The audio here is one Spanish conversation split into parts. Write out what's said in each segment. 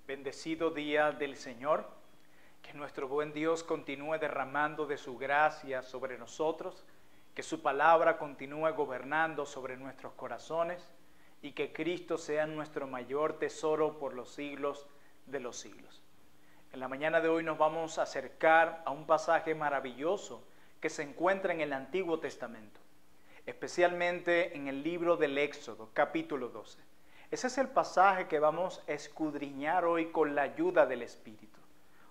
Bendecido día del Señor, que nuestro buen Dios continúe derramando de su gracia sobre nosotros, que su palabra continúe gobernando sobre nuestros corazones y que Cristo sea nuestro mayor tesoro por los siglos de los siglos. En la mañana de hoy nos vamos a acercar a un pasaje maravilloso que se encuentra en el Antiguo Testamento, especialmente en el libro del Éxodo, capítulo 12. Ese es el pasaje que vamos a escudriñar hoy con la ayuda del Espíritu.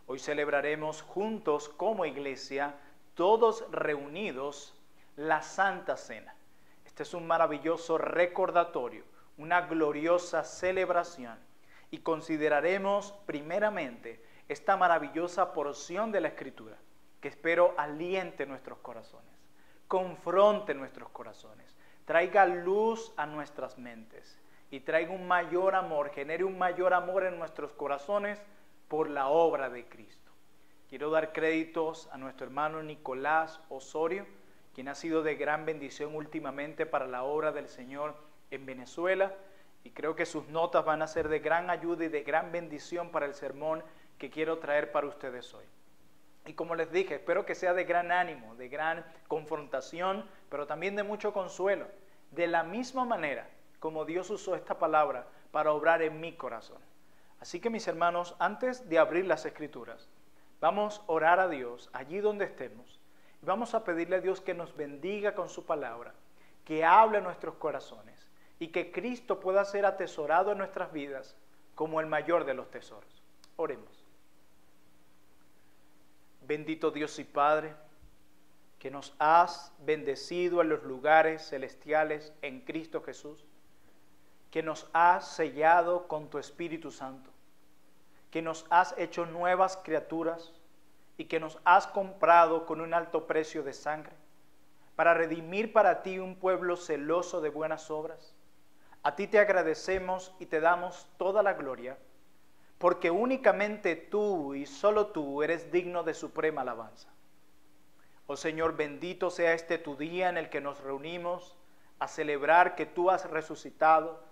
Hoy celebraremos juntos como iglesia, todos reunidos, la Santa Cena. Este es un maravilloso recordatorio, una gloriosa celebración, y consideraremos primeramente esta maravillosa porción de la Escritura, que espero aliente nuestros corazones, confronte nuestros corazones, traiga luz a nuestras mentes y traiga un mayor amor, genere un mayor amor en nuestros corazones por la obra de Cristo. Quiero dar créditos a nuestro hermano Nicolás Osorio, quien ha sido de gran bendición últimamente para la obra del Señor en Venezuela, y creo que sus notas van a ser de gran ayuda y de gran bendición para el sermón que quiero traer para ustedes hoy. Y como les dije, espero que sea de gran ánimo, de gran confrontación, pero también de mucho consuelo, de la misma manera como Dios usó esta palabra para obrar en mi corazón. Así que mis hermanos, antes de abrir las Escrituras, vamos a orar a Dios allí donde estemos y vamos a pedirle a Dios que nos bendiga con su palabra, que hable en nuestros corazones y que Cristo pueda ser atesorado en nuestras vidas como el mayor de los tesoros. Oremos. Bendito Dios y Padre, que nos has bendecido en los lugares celestiales en Cristo Jesús, que nos has sellado con tu Espíritu Santo, que nos has hecho nuevas criaturas y que nos has comprado con un alto precio de sangre, para redimir para ti un pueblo celoso de buenas obras. A ti te agradecemos y te damos toda la gloria, porque únicamente tú y solo tú eres digno de suprema alabanza. Oh Señor, bendito sea este tu día en el que nos reunimos a celebrar que tú has resucitado,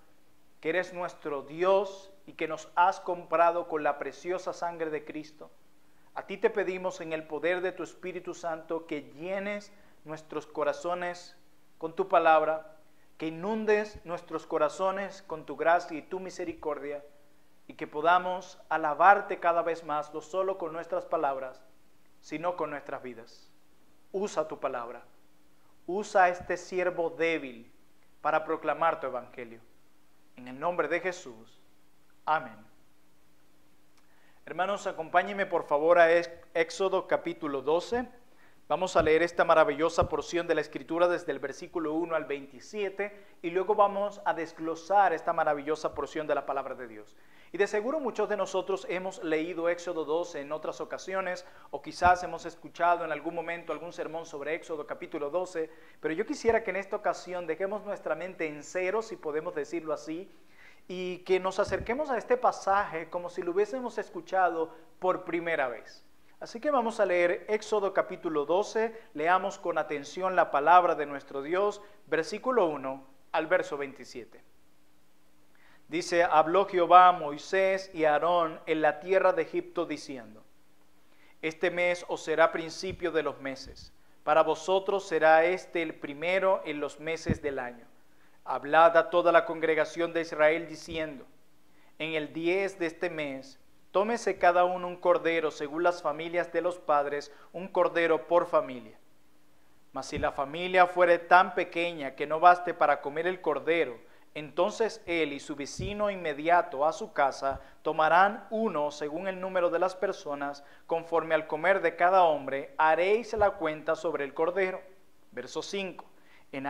que eres nuestro Dios y que nos has comprado con la preciosa sangre de Cristo. A ti te pedimos en el poder de tu Espíritu Santo que llenes nuestros corazones con tu palabra, que inundes nuestros corazones con tu gracia y tu misericordia, y que podamos alabarte cada vez más, no solo con nuestras palabras, sino con nuestras vidas. Usa tu palabra, usa a este siervo débil para proclamar tu evangelio. En el nombre de Jesús. Amén. Hermanos, acompáñenme por favor a Éxodo capítulo 12. Vamos a leer esta maravillosa porción de la Escritura desde el versículo 1 al 27 y luego vamos a desglosar esta maravillosa porción de la palabra de Dios. Y de seguro muchos de nosotros hemos leído Éxodo 12 en otras ocasiones o quizás hemos escuchado en algún momento algún sermón sobre Éxodo capítulo 12, pero yo quisiera que en esta ocasión dejemos nuestra mente en cero, si podemos decirlo así, y que nos acerquemos a este pasaje como si lo hubiésemos escuchado por primera vez. Así que vamos a leer Éxodo capítulo 12, leamos con atención la palabra de nuestro Dios, versículo 1 al verso 27. Dice: habló Jehová a Moisés y a Aarón en la tierra de Egipto diciendo: este mes os será principio de los meses, para vosotros será este el primero en los meses del año. Hablad a toda la congregación de Israel diciendo: en el 10 de este mes, tómese cada uno un cordero según las familias de los padres, un cordero por familia. Mas si la familia fuere tan pequeña que no baste para comer el cordero, entonces él y su vecino inmediato a su casa tomarán uno según el número de las personas, conforme al comer de cada hombre, haréis la cuenta sobre el cordero. Verso 5. El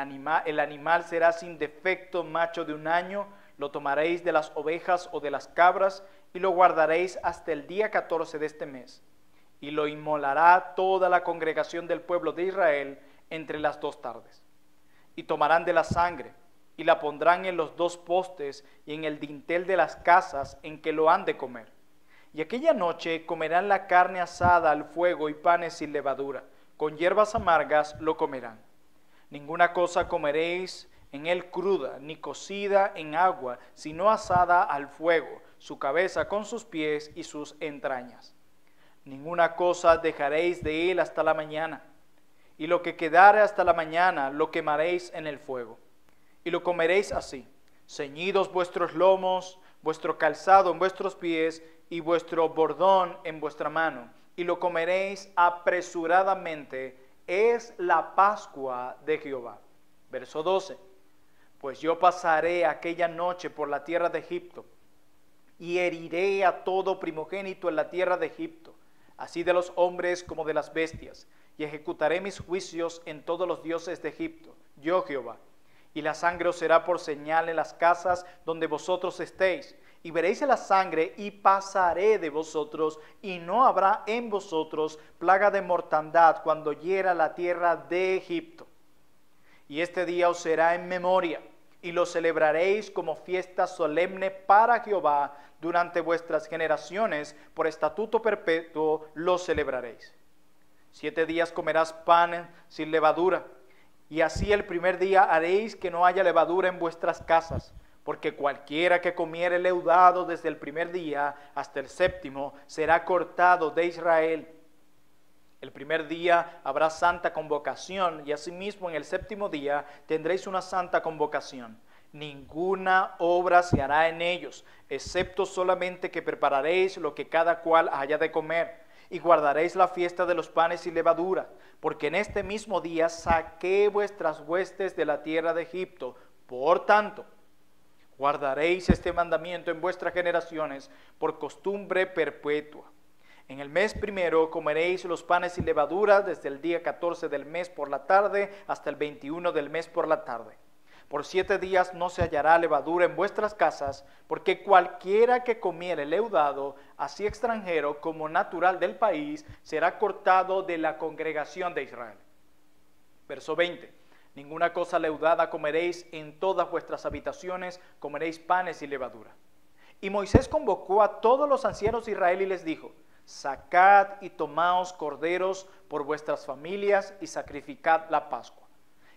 animal será sin defecto, macho de un año, lo tomaréis de las ovejas o de las cabras, y lo guardaréis hasta el día 14 de este mes. Y lo inmolará toda la congregación del pueblo de Israel entre las 2 tardes. Y tomarán de la sangre, y la pondrán en los 2 postes y en el dintel de las casas en que lo han de comer. Y aquella noche comerán la carne asada al fuego y panes sin levadura, con hierbas amargas lo comerán. Ninguna cosa comeréis en él cruda, ni cocida en agua, sino asada al fuego, su cabeza con sus pies y sus entrañas. Ninguna cosa dejaréis de él hasta la mañana, y lo que quedare hasta la mañana lo quemaréis en el fuego. Y lo comeréis así, ceñidos vuestros lomos, vuestro calzado en vuestros pies, y vuestro bordón en vuestra mano, y lo comeréis apresuradamente. Es la Pascua de Jehová. Verso 12. Pues yo pasaré aquella noche por la tierra de Egipto, y heriré a todo primogénito en la tierra de Egipto, así de los hombres como de las bestias, y ejecutaré mis juicios en todos los dioses de Egipto, yo Jehová. Y la sangre os será por señal en las casas donde vosotros estéis, y veréis la sangre, y pasaré de vosotros, y no habrá en vosotros plaga de mortandad cuando hiera la tierra de Egipto. Y este día os será en memoria, y lo celebraréis como fiesta solemne para Jehová durante vuestras generaciones, por estatuto perpetuo lo celebraréis. 7 días comerás pan sin levadura, y así el primer día haréis que no haya levadura en vuestras casas, porque cualquiera que comiere leudado desde el primer día hasta el séptimo será cortado de Israel. El primer día habrá santa convocación, y asimismo en el séptimo día tendréis una santa convocación. Ninguna obra se hará en ellos, excepto solamente que prepararéis lo que cada cual haya de comer, y guardaréis la fiesta de los panes sin levadura, porque en este mismo día saqué vuestras huestes de la tierra de Egipto. Por tanto, guardaréis este mandamiento en vuestras generaciones por costumbre perpetua. En el mes primero comeréis los panes sin levadura desde el día 14 del mes por la tarde hasta el 21 del mes por la tarde. Por 7 días no se hallará levadura en vuestras casas, porque cualquiera que comiere leudado, así extranjero como natural del país, será cortado de la congregación de Israel. Verso 20. Ninguna cosa leudada comeréis en todas vuestras habitaciones, comeréis panes y levadura. Y Moisés convocó a todos los ancianos de Israel y les dijo: sacad y tomaos corderos por vuestras familias y sacrificad la Pascua.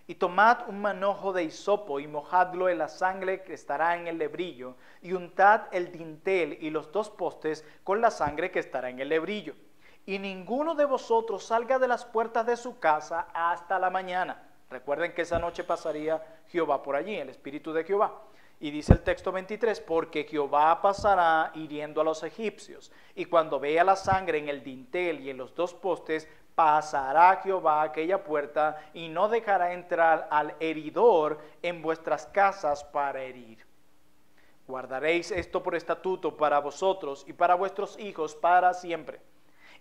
Y tomad un manojo de hisopo y mojadlo en la sangre que estará en el lebrillo, y untad el dintel y los 2 postes con la sangre que estará en el lebrillo. Y ninguno de vosotros salga de las puertas de su casa hasta la mañana. Recuerden que esa noche pasaría Jehová por allí, el Espíritu de Jehová. Y dice el texto 23, porque Jehová pasará hiriendo a los egipcios, y cuando vea la sangre en el dintel y en los 2 postes, pasará Jehová aquella puerta y no dejará entrar al heridor en vuestras casas para herir. Guardaréis esto por estatuto para vosotros y para vuestros hijos para siempre.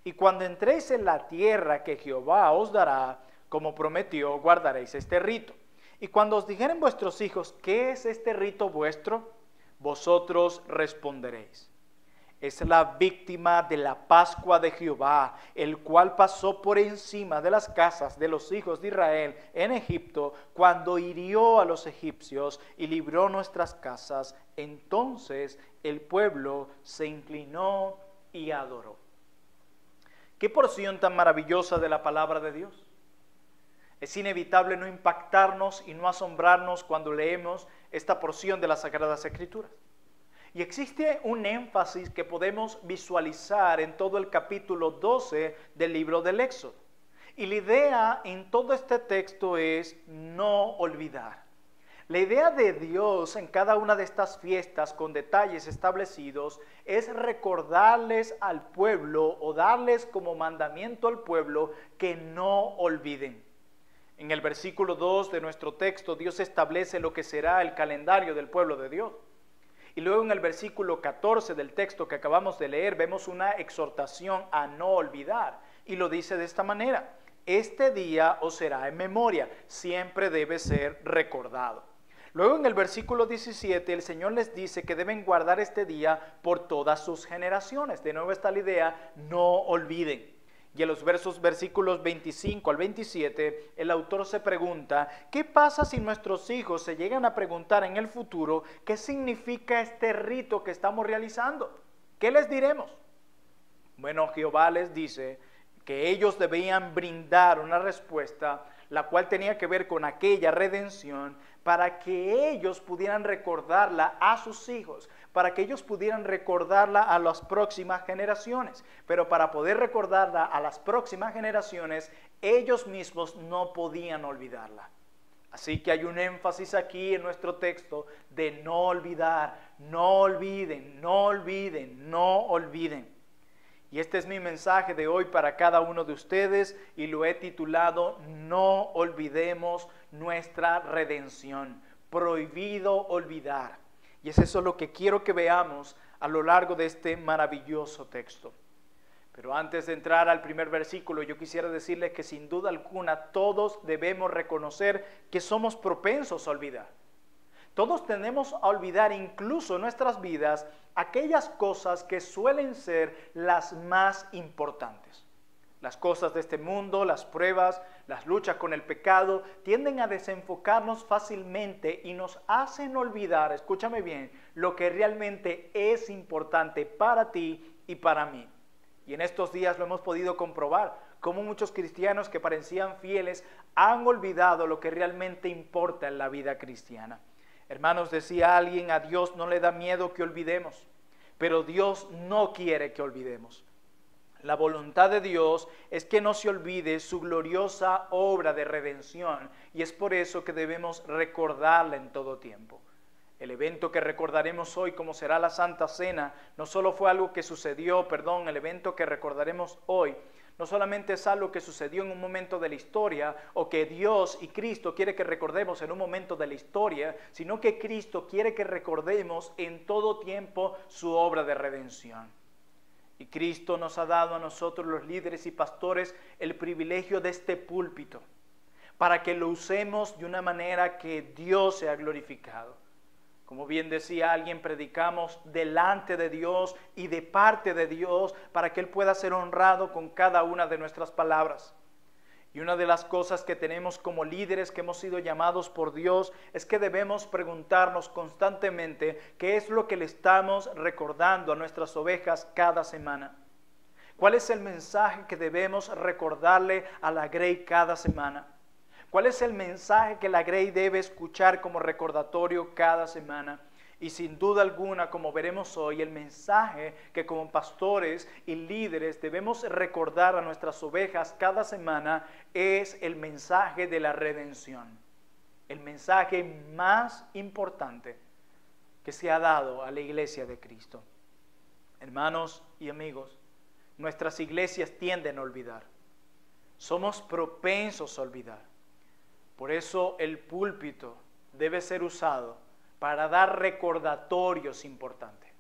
Y cuando entréis en la tierra que Jehová os dará, como prometió, guardaréis este rito. Y cuando os dijeren vuestros hijos, ¿qué es este rito vuestro? Vosotros responderéis: es la víctima de la Pascua de Jehová, el cual pasó por encima de las casas de los hijos de Israel en Egipto, cuando hirió a los egipcios y libró nuestras casas. Entonces el pueblo se inclinó y adoró. ¿Qué porción tan maravillosa de la palabra de Dios? Es inevitable no impactarnos y no asombrarnos cuando leemos esta porción de las Sagradas Escrituras. Y existe un énfasis que podemos visualizar en todo el capítulo 12 del libro del Éxodo. Y la idea en todo este texto es no olvidar. La idea de Dios en cada una de estas fiestas con detalles establecidos es recordarles al pueblo o darles como mandamiento al pueblo que no olviden. En el versículo 2 de nuestro texto, Dios establece lo que será el calendario del pueblo de Dios. Y luego en el versículo 14 del texto que acabamos de leer, vemos una exhortación a no olvidar. Y lo dice de esta manera: este día os será en memoria, siempre debe ser recordado. Luego en el versículo 17, el Señor les dice que deben guardar este día por todas sus generaciones. De nuevo está la idea, no olviden. Y en los versículos 25 al 27, el autor se pregunta: ¿qué pasa si nuestros hijos se llegan a preguntar en el futuro qué significa este rito que estamos realizando? ¿Qué les diremos? Bueno, Jehová les dice que ellos debían brindar una respuesta, la cual tenía que ver con aquella redención, para que ellos pudieran recordarla a sus hijos, para que ellos pudieran recordarla a las próximas generaciones. Pero para poder recordarla a las próximas generaciones, ellos mismos no podían olvidarla. Así que hay un énfasis aquí en nuestro texto de no olvidar, no olviden, no olviden, no olviden. Y este es mi mensaje de hoy para cada uno de ustedes y lo he titulado No olvidemos nuestra redención. Prohibido olvidar. Y es eso lo que quiero que veamos a lo largo de este maravilloso texto. Pero antes de entrar al primer versículo, yo quisiera decirles que sin duda alguna todos debemos reconocer que somos propensos a olvidar. Todos tendemos a olvidar incluso en nuestras vidas aquellas cosas que suelen ser las más importantes. Las cosas de este mundo, las pruebas, las luchas con el pecado, tienden a desenfocarnos fácilmente y nos hacen olvidar, escúchame bien, lo que realmente es importante para ti y para mí. Y en estos días lo hemos podido comprobar, cómo muchos cristianos que parecían fieles han olvidado lo que realmente importa en la vida cristiana. Hermanos, decía alguien, a Dios no le da miedo que olvidemos, pero Dios no quiere que olvidemos. La voluntad de Dios es que no se olvide su gloriosa obra de redención y es por eso que debemos recordarla en todo tiempo. El evento que recordaremos hoy, como será la Santa Cena, no solo fue algo que sucedió, el evento que recordaremos hoy, no solamente es algo que sucedió en un momento de la historia o que Dios y Cristo quiere que recordemos en un momento de la historia, sino que Cristo quiere que recordemos en todo tiempo su obra de redención. Y Cristo nos ha dado a nosotros los líderes y pastores el privilegio de este púlpito para que lo usemos de una manera que Dios sea glorificado. Como bien decía alguien, predicamos delante de Dios y de parte de Dios para que Él pueda ser honrado con cada una de nuestras palabras. Y una de las cosas que tenemos como líderes que hemos sido llamados por Dios es que debemos preguntarnos constantemente qué es lo que le estamos recordando a nuestras ovejas cada semana. ¿Cuál es el mensaje que debemos recordarle a la Grey cada semana? ¿Cuál es el mensaje que la Grey debe escuchar como recordatorio cada semana? Y sin duda alguna, como veremos hoy, el mensaje que como pastores y líderes debemos recordar a nuestras ovejas cada semana es el mensaje de la redención. El mensaje más importante que se ha dado a la iglesia de Cristo. Hermanos y amigos, nuestras iglesias tienden a olvidar. Somos propensos a olvidar. Por eso el púlpito debe ser usado para dar recordatorios importantes.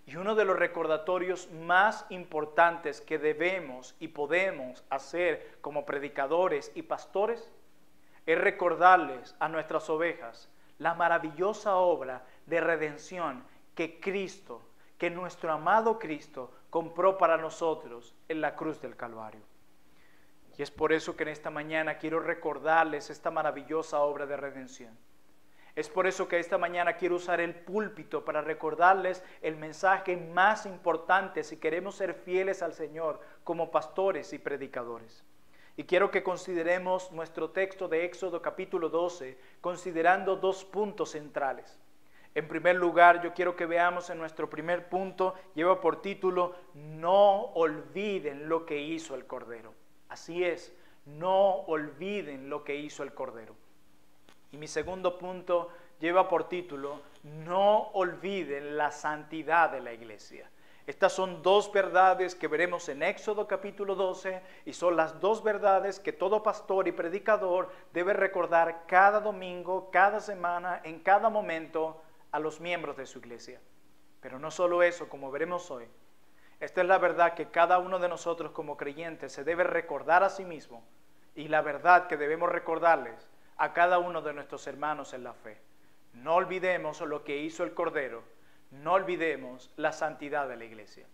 Y uno de los recordatorios más importantes que debemos y podemos hacer como predicadores y pastores es recordarles a nuestras ovejas la maravillosa obra de redención que Cristo, que nuestro amado Cristo compró para nosotros en la cruz del Calvario. Y es por eso que en esta mañana quiero recordarles esta maravillosa obra de redención. Es por eso que esta mañana quiero usar el púlpito para recordarles el mensaje más importante si queremos ser fieles al Señor como pastores y predicadores. Y quiero que consideremos nuestro texto de Éxodo capítulo 12, considerando dos puntos centrales. En primer lugar, yo quiero que veamos en nuestro primer punto, lleva por título, no olviden lo que hizo el Cordero. Así es, no olviden lo que hizo el Cordero. Y mi segundo punto lleva por título, no olviden la santidad de la iglesia. Estas son dos verdades que veremos en Éxodo capítulo 12 y son las dos verdades que todo pastor y predicador debe recordar cada domingo, cada semana, en cada momento a los miembros de su iglesia. Pero no solo eso, como veremos hoy. Esta es la verdad que cada uno de nosotros como creyentes se debe recordar a sí mismo y la verdad que debemos recordarles a cada uno de nuestros hermanos en la fe. No olvidemos lo que hizo el Cordero, no olvidemos la santidad de la iglesia.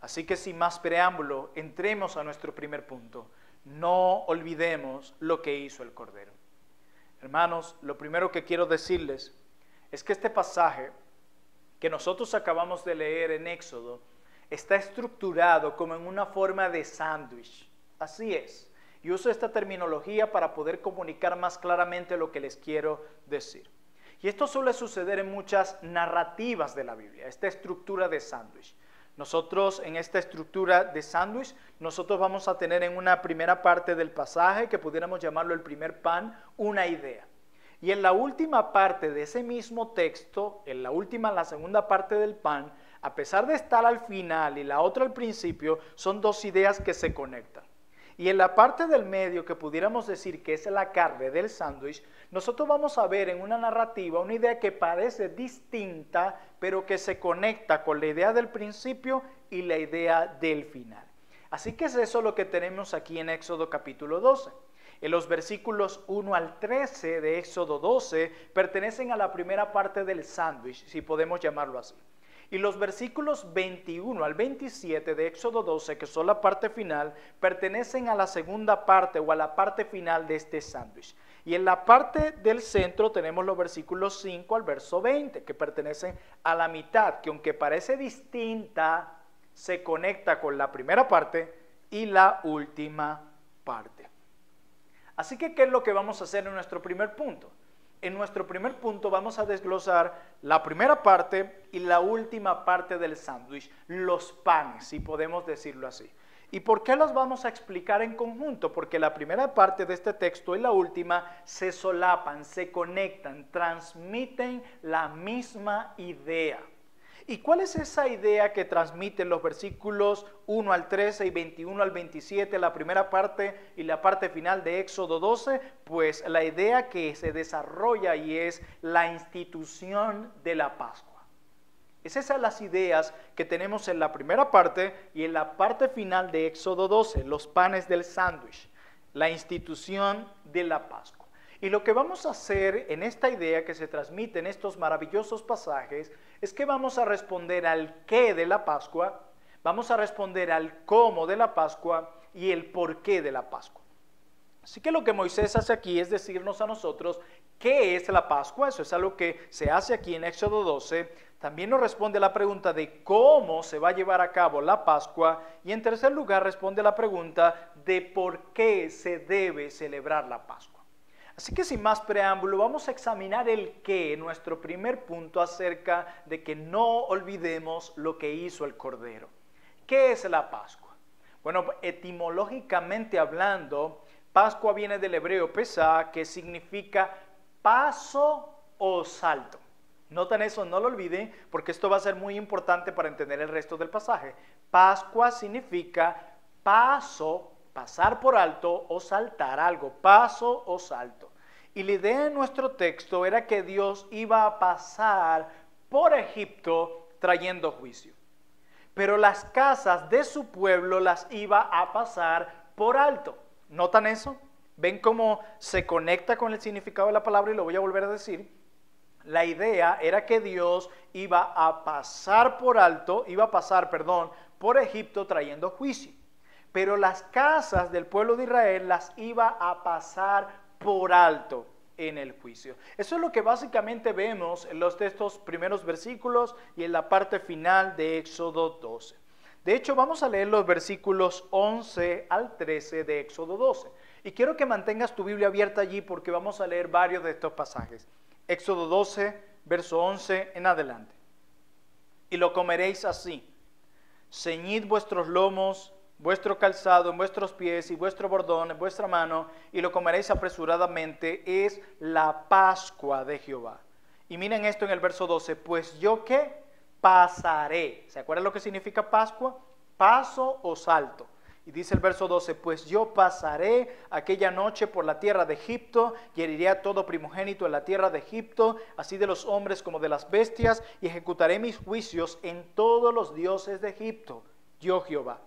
Así que sin más preámbulo, entremos a nuestro primer punto. No olvidemos lo que hizo el Cordero. Hermanos, lo primero que quiero decirles es que este pasaje que nosotros acabamos de leer en Éxodo está estructurado como en una forma de sándwich. Así es. Y uso esta terminología para poder comunicar más claramente lo que les quiero decir. Y esto suele suceder en muchas narrativas de la Biblia, esta estructura de sándwich. Nosotros en esta estructura de sándwich, nosotros vamos a tener en una primera parte del pasaje, que pudiéramos llamarlo el primer pan, una idea. Y en la última parte de ese mismo texto, la segunda parte del pan, a pesar de estar al final y la otra al principio, son dos ideas que se conectan. Y en la parte del medio, que pudiéramos decir que es la carne del sándwich, nosotros vamos a ver en una narrativa una idea que parece distinta, pero que se conecta con la idea del principio y la idea del final. Así que es eso lo que tenemos aquí en Éxodo capítulo 12. En los versículos 1 al 13 de Éxodo 12 pertenecen a la primera parte del sándwich, si podemos llamarlo así. Y los versículos 21 al 27 de Éxodo 12, que son la parte final, pertenecen a la segunda parte o a la parte final de este sándwich. Y en la parte del centro tenemos los versículos 5 al verso 20, que pertenecen a la mitad, que aunque parece distinta, se conecta con la primera parte y la última parte. Así que, ¿qué es lo que vamos a hacer en nuestro primer punto? En nuestro primer punto vamos a desglosar la primera parte y la última parte del sándwich, los panes, si podemos decirlo así. ¿Y por qué los vamos a explicar en conjunto? Porque la primera parte de este texto y la última se solapan, se conectan, transmiten la misma idea. ¿Y cuál es esa idea que transmiten los versículos 1 al 13 y 21 al 27, la primera parte y la parte final de Éxodo 12? Pues la idea que se desarrolla y es la institución de la Pascua. Esas son las ideas que tenemos en la primera parte y en la parte final de Éxodo 12, los panes del sándwich, la institución de la Pascua. Y lo que vamos a hacer en esta idea que se transmite en estos maravillosos pasajes es que vamos a responder al qué de la Pascua, vamos a responder al cómo de la Pascua y el por qué de la Pascua. Así que lo que Moisés hace aquí es decirnos a nosotros qué es la Pascua. Eso es algo que se hace aquí en Éxodo 12. También nos responde a la pregunta de cómo se va a llevar a cabo la Pascua. Y en tercer lugar responde a la pregunta de por qué se debe celebrar la Pascua. Así que sin más preámbulo, vamos a examinar el qué, nuestro primer punto acerca de que no olvidemos lo que hizo el Cordero. ¿Qué es la Pascua? Bueno, etimológicamente hablando, Pascua viene del hebreo pesá, que significa paso o salto. Notan eso, no lo olviden, porque esto va a ser muy importante para entender el resto del pasaje. Pascua significa paso, pasar por alto o saltar algo, paso o salto. Y la idea en nuestro texto era que Dios iba a pasar por Egipto trayendo juicio. Pero las casas de su pueblo las iba a pasar por alto. ¿Notan eso? ¿Ven cómo se conecta con el significado de la palabra? Y lo voy a volver a decir. La idea era que Dios iba a pasar por alto, por Egipto trayendo juicio. Pero las casas del pueblo de Israel las iba a pasar por alto en el juicio. Eso es lo que básicamente vemos en los de estos primeros versículos y en la parte final de Éxodo 12. De hecho, vamos a leer los versículos 11 al 13 de Éxodo 12. Y quiero que mantengas tu Biblia abierta allí porque vamos a leer varios de estos pasajes. Éxodo 12, verso 11 en adelante. Y lo comeréis así. Ceñid vuestros lomos, vuestro calzado en vuestros pies y vuestro bordón en vuestra mano, y lo comeréis apresuradamente. Es la Pascua de Jehová. Y miren esto en el verso 12. Pues yo ¿qué? Pasaré. ¿Se acuerdan lo que significa Pascua? Paso o salto. Y dice el verso 12, pues yo pasaré aquella noche por la tierra de Egipto y heriré a todo primogénito en la tierra de Egipto, así de los hombres como de las bestias, y ejecutaré mis juicios en todos los dioses de Egipto, yo Jehová.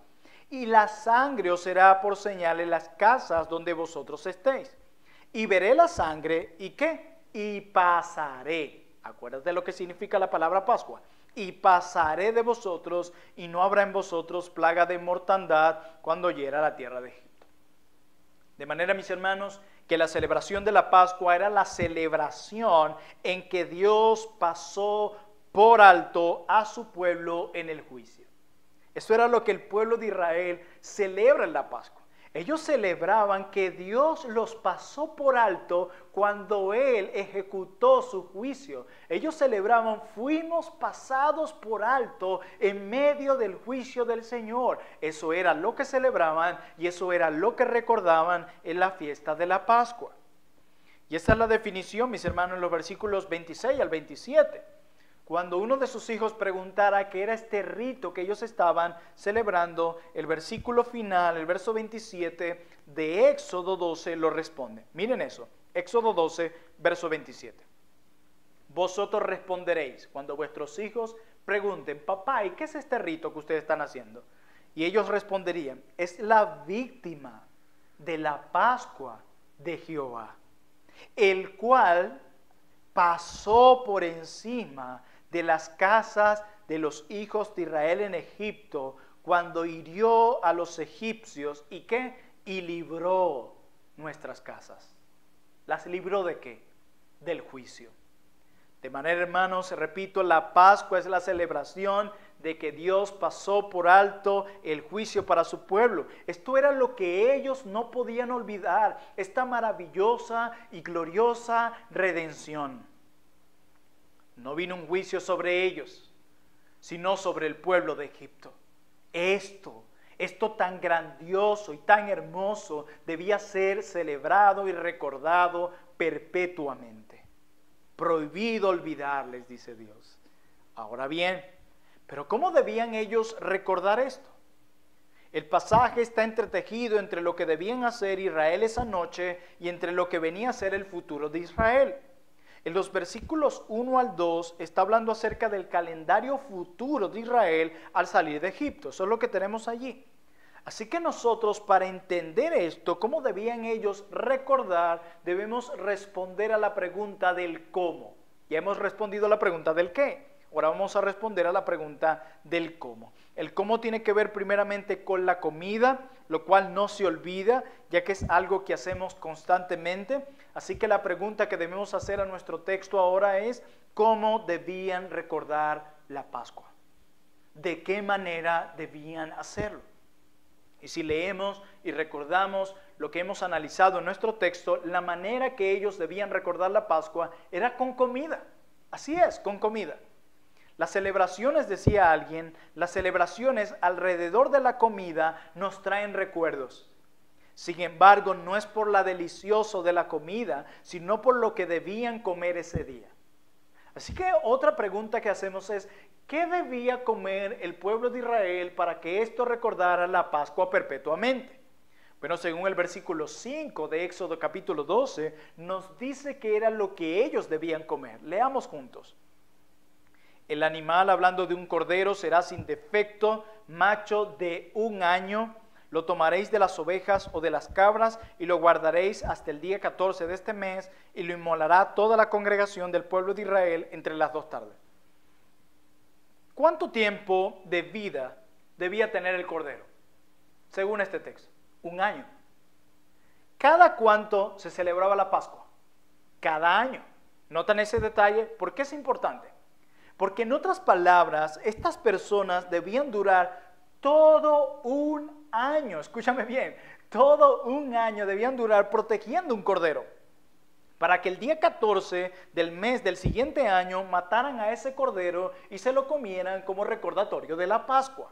Y la sangre os será por señal en las casas donde vosotros estéis. Y veré la sangre, ¿y qué? Y pasaré. Acuérdate lo que significa la palabra Pascua. Y pasaré de vosotros, y no habrá en vosotros plaga de mortandad cuando hiera la tierra de Egipto. De manera, mis hermanos, que la celebración de la Pascua era la celebración en que Dios pasó por alto a su pueblo en el juicio. Eso era lo que el pueblo de Israel celebra en la Pascua. Ellos celebraban que Dios los pasó por alto cuando Él ejecutó su juicio. Ellos celebraban, fuimos pasados por alto en medio del juicio del Señor. Eso era lo que celebraban y eso era lo que recordaban en la fiesta de la Pascua. Y esa es la definición, mis hermanos, en los versículos 26 al 27. Cuando uno de sus hijos preguntara qué era este rito que ellos estaban celebrando, el versículo final, el verso 27 de Éxodo 12 lo responde. Miren eso, Éxodo 12, verso 27. Vosotros responderéis cuando vuestros hijos pregunten, papá, ¿y qué es este rito que ustedes están haciendo? Y ellos responderían, es la víctima de la Pascua de Jehová, el cual pasó por encima de las casas de los hijos de Israel en Egipto, cuando hirió a los egipcios, ¿y qué? Y libró nuestras casas. ¿Las libró de qué? Del juicio. De manera, hermanos, repito, la Pascua es la celebración de que Dios pasó por alto el juicio para su pueblo. Esto era lo que ellos no podían olvidar, esta maravillosa y gloriosa redención. No vino un juicio sobre ellos, sino sobre el pueblo de Egipto. Esto tan grandioso y tan hermoso debía ser celebrado y recordado perpetuamente. Prohibido olvidarles, dice Dios. Ahora bien, ¿pero cómo debían ellos recordar esto? El pasaje está entretejido entre lo que debían hacer Israel esa noche y entre lo que venía a ser el futuro de Israel. En los versículos 1 al 2 está hablando acerca del calendario futuro de Israel al salir de Egipto. Eso es lo que tenemos allí. Así que nosotros, para entender esto, cómo debían ellos recordar, debemos responder a la pregunta del cómo. Ya hemos respondido a la pregunta del qué. Ahora vamos a responder a la pregunta del cómo. El cómo tiene que ver primeramente con la comida, lo cual no se olvida, ya que es algo que hacemos constantemente. Así que la pregunta que debemos hacer a nuestro texto ahora es, ¿cómo debían recordar la Pascua? ¿De qué manera debían hacerlo? Y si leemos y recordamos lo que hemos analizado en nuestro texto, la manera que ellos debían recordar la Pascua era con comida. Así es, con comida. Las celebraciones, decía alguien, las celebraciones alrededor de la comida nos traen recuerdos. Sin embargo, no es por la delicioso de la comida, sino por lo que debían comer ese día. Así que otra pregunta que hacemos es, ¿qué debía comer el pueblo de Israel para que esto recordara la Pascua perpetuamente? Bueno, según el versículo 5 de Éxodo capítulo 12, nos dice que era lo que ellos debían comer. Leamos juntos. El animal, hablando de un cordero, será sin defecto, macho de 1 año. Lo tomaréis de las ovejas o de las cabras y lo guardaréis hasta el día 14 de este mes y lo inmolará toda la congregación del pueblo de Israel entre las 2 tardes. ¿Cuánto tiempo de vida debía tener el cordero? Según este texto, 1 año. ¿Cada cuánto se celebraba la Pascua? Cada año. ¿Notan ese detalle? ¿Por qué es importante? Porque en otras palabras, estas personas debían durar todo 1 año, escúchame bien, todo 1 año debían durar protegiendo un cordero, para que el día 14 del mes del siguiente año mataran a ese cordero y se lo comieran como recordatorio de la Pascua.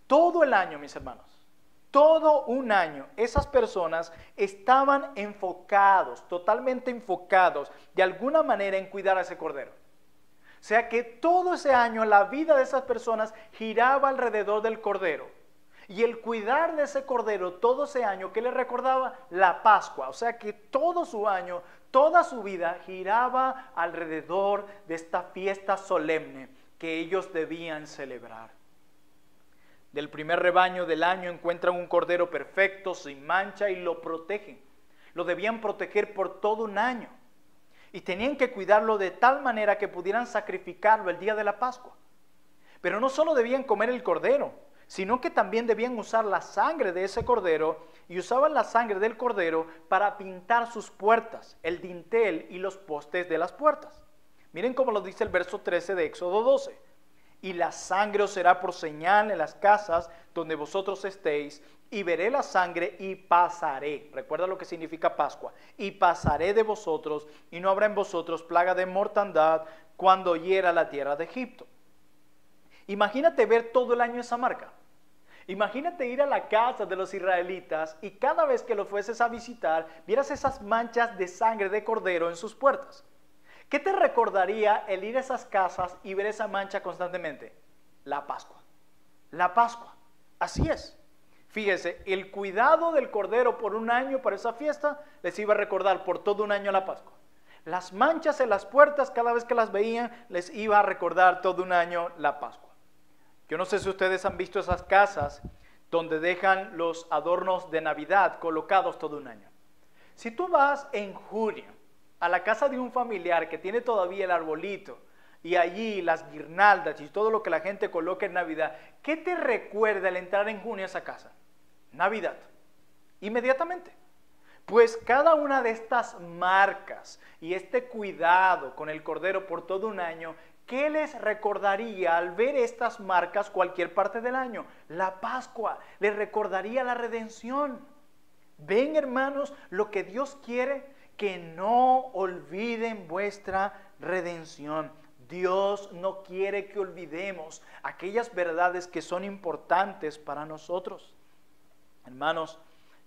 Todo el año, mis hermanos, todo 1 año, esas personas estaban enfocados, totalmente enfocados, de alguna manera en cuidar a ese cordero. O sea que todo ese año la vida de esas personas giraba alrededor del cordero. Y el cuidar de ese cordero todo ese año, ¿qué le recordaba? La Pascua. O sea que todo su año, toda su vida giraba alrededor de esta fiesta solemne que ellos debían celebrar. Del primer rebaño del año encuentran un cordero perfecto, sin mancha, y lo protegen. Lo debían proteger por todo 1 año. Y tenían que cuidarlo de tal manera que pudieran sacrificarlo el día de la Pascua. Pero no solo debían comer el cordero, sino que también debían usar la sangre de ese cordero, y usaban la sangre del cordero para pintar sus puertas, el dintel y los postes de las puertas. Miren cómo lo dice el verso 13 de Éxodo 12. y la sangre os será por señal en las casas donde vosotros estéis, y veré la sangre y pasaré. Recuerda lo que significa Pascua. Y pasaré de vosotros, y no habrá en vosotros plaga de mortandad cuando hiera la tierra de Egipto. Imagínate ver todo el año esa marca. Imagínate ir a la casa de los israelitas y cada vez que los fueses a visitar, vieras esas manchas de sangre de cordero en sus puertas. ¿Qué te recordaría el ir a esas casas y ver esa mancha constantemente? La Pascua. La Pascua. Así es. Fíjese, el cuidado del cordero por un año para esa fiesta les iba a recordar por todo un año la Pascua. Las manchas en las puertas, cada vez que las veían, les iba a recordar todo un año la Pascua. Yo no sé si ustedes han visto esas casas donde dejan los adornos de Navidad colocados todo un año. Si tú vas en junio a la casa de un familiar que tiene todavía el arbolito y allí las guirnaldas y todo lo que la gente coloca en Navidad, ¿qué te recuerda el entrar en junio a esa casa? Navidad. Inmediatamente. Pues cada una de estas marcas y este cuidado con el cordero por todo un año, ¿qué les recordaría al ver estas marcas cualquier parte del año? La Pascua. Les recordaría la redención. ¿Ven, hermanos, lo que Dios quiere? Que no olviden vuestra redención. Dios no quiere que olvidemos aquellas verdades que son importantes para nosotros. Hermanos,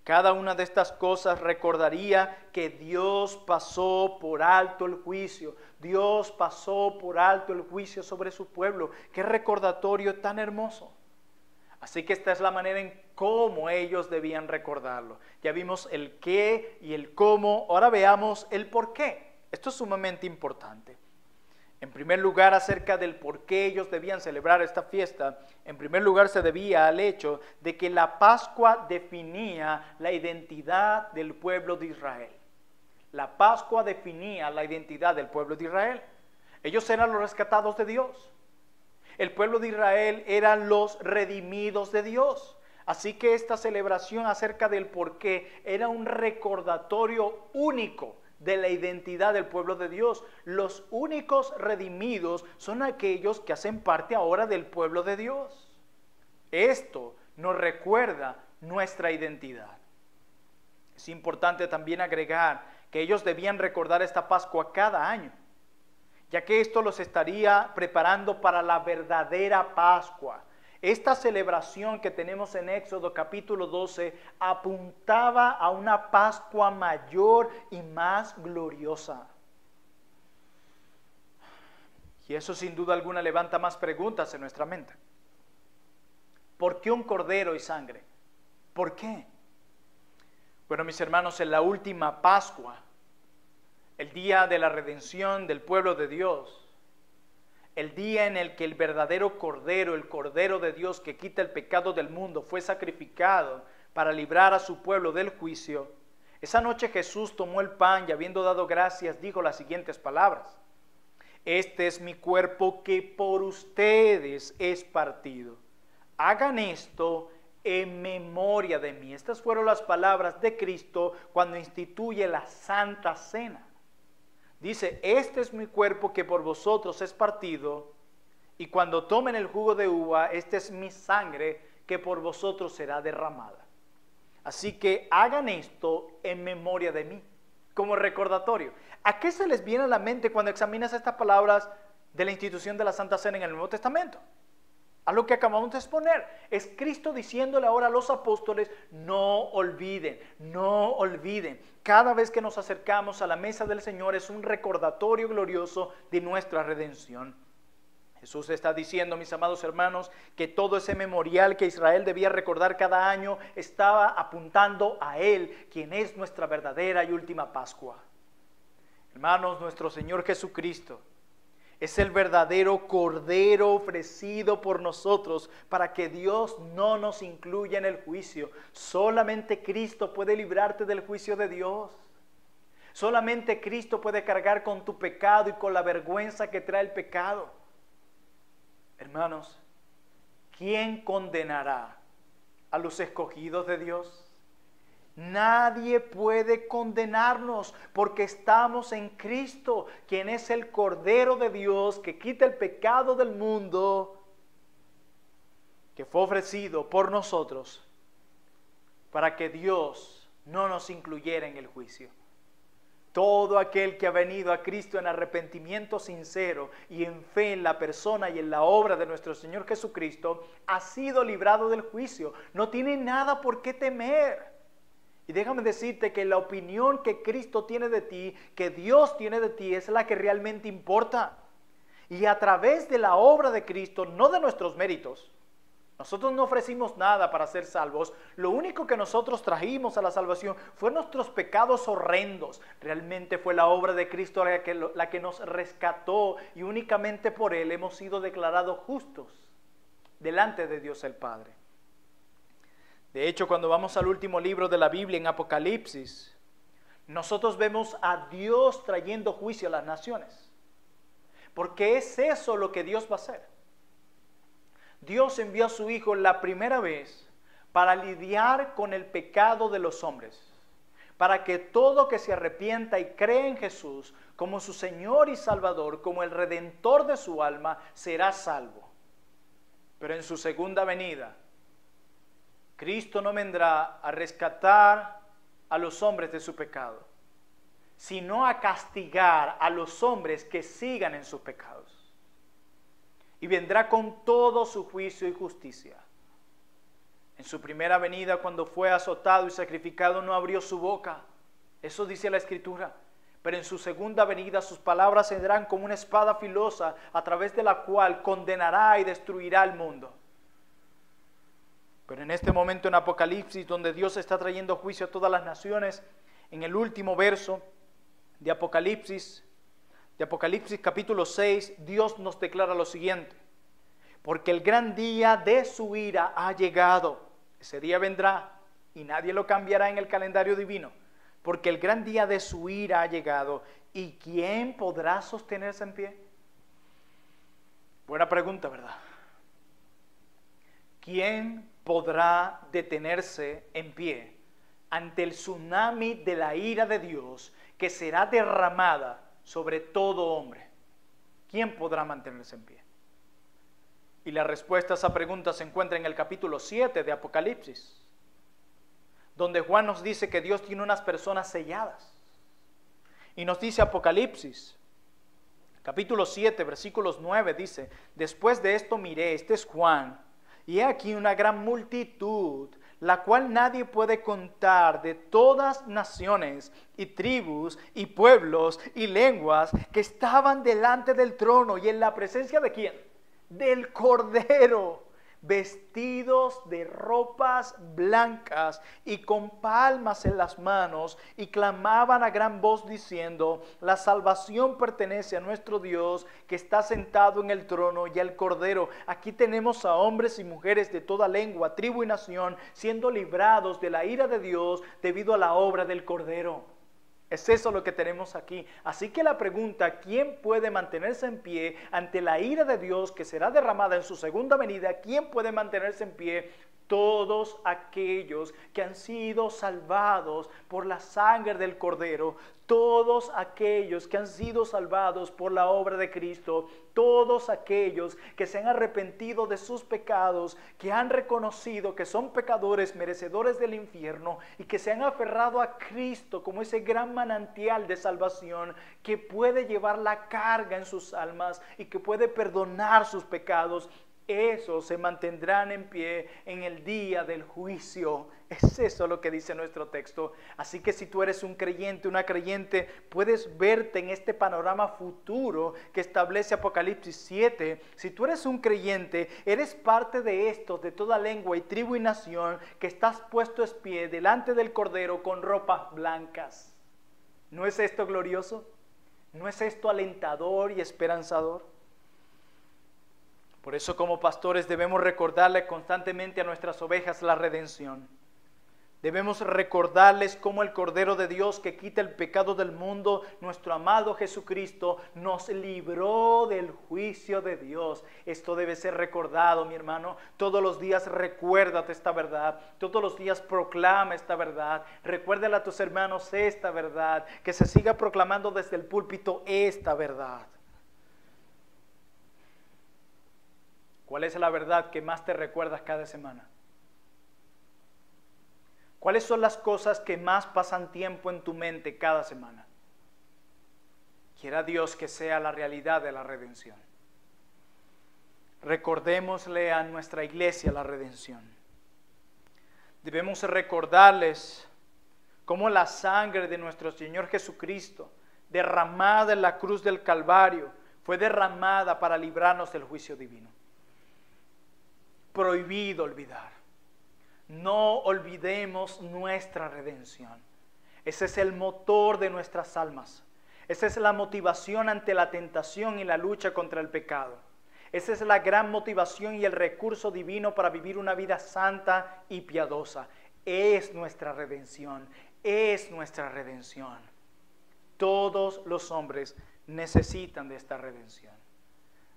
cada una de estas cosas recordaría que Dios pasó por alto el juicio. Dios pasó por alto el juicio sobre su pueblo. ¡Qué recordatorio tan hermoso! Así que esta es la manera en cómo ellos debían recordarlo. Ya vimos el qué y el cómo. Ahora veamos el por qué. Esto es sumamente importante. En primer lugar, acerca del por qué ellos debían celebrar esta fiesta, en primer lugar se debía al hecho de que la Pascua definía la identidad del pueblo de Israel. La Pascua definía la identidad del pueblo de Israel. Ellos eran los rescatados de Dios. El pueblo de Israel eran los redimidos de Dios. Así que esta celebración acerca del por qué era un recordatorio único de la identidad del pueblo de Dios. Los únicos redimidos son aquellos que hacen parte ahora del pueblo de Dios. Esto nos recuerda nuestra identidad. Es importante también agregar que ellos debían recordar esta Pascua cada año, ya que esto los estaría preparando para la verdadera Pascua. Esta celebración que tenemos en Éxodo capítulo 12 apuntaba a una Pascua mayor y más gloriosa. Y eso sin duda alguna levanta más preguntas en nuestra mente. ¿Por qué un cordero y sangre? ¿Por qué? Bueno, mis hermanos, en la última Pascua, el día de la redención del pueblo de Dios, el día en el que el verdadero Cordero, el Cordero de Dios que quita el pecado del mundo, fue sacrificado para librar a su pueblo del juicio, esa noche Jesús tomó el pan y habiendo dado gracias, dijo las siguientes palabras: este es mi cuerpo que por ustedes es partido. Hagan esto en memoria de mí. Estas fueron las palabras de Cristo cuando instituye la Santa Cena. Dice, este es mi cuerpo que por vosotros es partido, y cuando tomen el jugo de uva, esta es mi sangre que por vosotros será derramada. Así que hagan esto en memoria de mí, como recordatorio. ¿A qué se les viene a la mente cuando examinas estas palabras de la institución de la Santa Cena en el Nuevo Testamento? A lo que acabamos de exponer, es Cristo diciéndole ahora a los apóstoles, no olviden, no olviden. Cada vez que nos acercamos a la mesa del Señor es un recordatorio glorioso de nuestra redención. Jesús está diciendo, mis amados hermanos, que todo ese memorial que Israel debía recordar cada año estaba apuntando a Él, quien es nuestra verdadera y última Pascua. Hermanos, nuestro Señor Jesucristo es el verdadero Cordero ofrecido por nosotros para que Dios no nos incluya en el juicio. Solamente Cristo puede librarte del juicio de Dios. Solamente Cristo puede cargar con tu pecado y con la vergüenza que trae el pecado. Hermanos, ¿quién condenará a los escogidos de Dios? Nadie puede condenarnos porque estamos en Cristo, quien es el Cordero de Dios que quita el pecado del mundo que fue ofrecido por nosotros para que Dios no nos incluyera en el juicio. Todo aquel que ha venido a Cristo en arrepentimiento sincero y en fe en la persona y en la obra de nuestro Señor Jesucristo, ha sido librado del juicio. No tiene nada por qué temer. Y déjame decirte que la opinión que Cristo tiene de ti, que Dios tiene de ti, es la que realmente importa. Y a través de la obra de Cristo, no de nuestros méritos. Nosotros no ofrecimos nada para ser salvos. Lo único que nosotros trajimos a la salvación fue nuestros pecados horrendos. Realmente fue la obra de Cristo la que nos rescató, y únicamente por Él hemos sido declarados justos delante de Dios el Padre. De hecho, cuando vamos al último libro de la Biblia, en Apocalipsis, nosotros vemos a Dios trayendo juicio a las naciones. Porque es eso lo que Dios va a hacer. Dios envió a su Hijo la primera vez para lidiar con el pecado de los hombres, para que todo que se arrepienta y cree en Jesús como su Señor y Salvador, como el Redentor de su alma, será salvo. Pero en su segunda venida, Cristo no vendrá a rescatar a los hombres de su pecado, sino a castigar a los hombres que sigan en sus pecados. Y vendrá con todo su juicio y justicia. En su primera venida, cuando fue azotado y sacrificado, no abrió su boca. Eso dice la Escritura. Pero en su segunda venida, sus palabras serán como una espada filosa, a través de la cual condenará y destruirá al mundo. Pero en este momento en Apocalipsis, donde Dios está trayendo juicio a todas las naciones, en el último verso de Apocalipsis capítulo 6, Dios nos declara lo siguiente: porque el gran día de su ira ha llegado. Ese día vendrá y nadie lo cambiará en el calendario divino. Porque el gran día de su ira ha llegado. ¿Y quién podrá sostenerse en pie? Buena pregunta, ¿verdad? ¿Quién podrá detenerse en pie ante el tsunami de la ira de Dios que será derramada sobre todo hombre? ¿Quién podrá mantenerse en pie? Y la respuesta a esa pregunta se encuentra en el capítulo 7 de Apocalipsis, donde Juan nos dice que Dios tiene unas personas selladas. Y nos dice Apocalipsis, capítulo 7, versículos 9, dice: después de esto miré, este es Juan, y he aquí una gran multitud, la cual nadie puede contar, de todas naciones y tribus y pueblos y lenguas, que estaban delante del trono y en la presencia ¿de quién? Del Cordero, vestidos de ropas blancas y con palmas en las manos, y clamaban a gran voz diciendo: la salvación pertenece a nuestro Dios, que está sentado en el trono, y al Cordero. Aquí tenemos a hombres y mujeres de toda lengua, tribu y nación, siendo librados de la ira de Dios debido a la obra del Cordero. Es eso lo que tenemos aquí. Así que la pregunta: ¿quién puede mantenerse en pie ante la ira de Dios que será derramada en su segunda venida? ¿Quién puede mantenerse en pie? Todos aquellos que han sido salvados por la sangre del Cordero, todos aquellos que han sido salvados por la obra de Cristo, todos aquellos que se han arrepentido de sus pecados, que han reconocido que son pecadores merecedores del infierno y que se han aferrado a Cristo como ese gran manantial de salvación que puede llevar la carga en sus almas y que puede perdonar sus pecados. Esos se mantendrán en pie en el día del juicio. Es eso lo que dice nuestro texto. Así que si tú eres un creyente, una creyente, puedes verte en este panorama futuro que establece Apocalipsis 7. Si tú eres un creyente, eres parte de estos, de toda lengua y tribu y nación, que estás puesto en pie delante del Cordero con ropas blancas. ¿No es esto glorioso? ¿No es esto alentador y esperanzador? Por eso, como pastores, debemos recordarle constantemente a nuestras ovejas la redención. Debemos recordarles cómo el Cordero de Dios que quita el pecado del mundo, nuestro amado Jesucristo, nos libró del juicio de Dios. Esto debe ser recordado, mi hermano. Todos los días recuérdate esta verdad. Todos los días proclama esta verdad. Recuérdale a tus hermanos esta verdad. Que se siga proclamando desde el púlpito esta verdad. ¿Cuál es la verdad que más te recuerdas cada semana? ¿Cuáles son las cosas que más pasan tiempo en tu mente cada semana? Quiera Dios que sea la realidad de la redención. Recordémosle a nuestra iglesia la redención. Debemos recordarles cómo la sangre de nuestro Señor Jesucristo, derramada en la cruz del Calvario, fue derramada para librarnos del juicio divino. Prohibido olvidar. No olvidemos nuestra redención. Ese es el motor de nuestras almas. Esa es la motivación ante la tentación y la lucha contra el pecado. Esa es la gran motivación y el recurso divino para vivir una vida santa y piadosa. Es nuestra redención. Es nuestra redención. Todos los hombres necesitan de esta redención.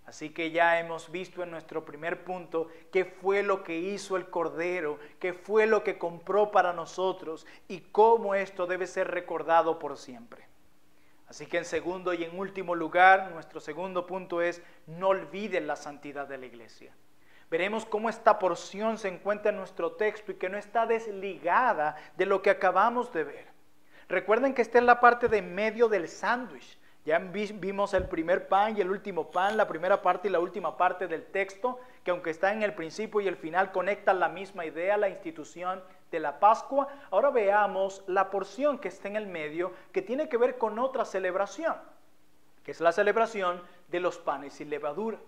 Así que ya hemos visto en nuestro primer punto qué fue lo que hizo el Cordero, qué fue lo que compró para nosotros y cómo esto debe ser recordado por siempre. Así que en segundo y en último lugar, nuestro segundo punto es: no olviden la santidad de la iglesia. Veremos cómo esta porción se encuentra en nuestro texto y que no está desligada de lo que acabamos de ver. Recuerden que esta es la parte de medio del sándwich. Ya vimos el primer pan y el último pan, la primera parte y la última parte del texto, que aunque está en el principio y el final, conectan la misma idea, la institución de la Pascua. Ahora veamos la porción que está en el medio, que tiene que ver con otra celebración, que es la celebración de los panes sin levadura.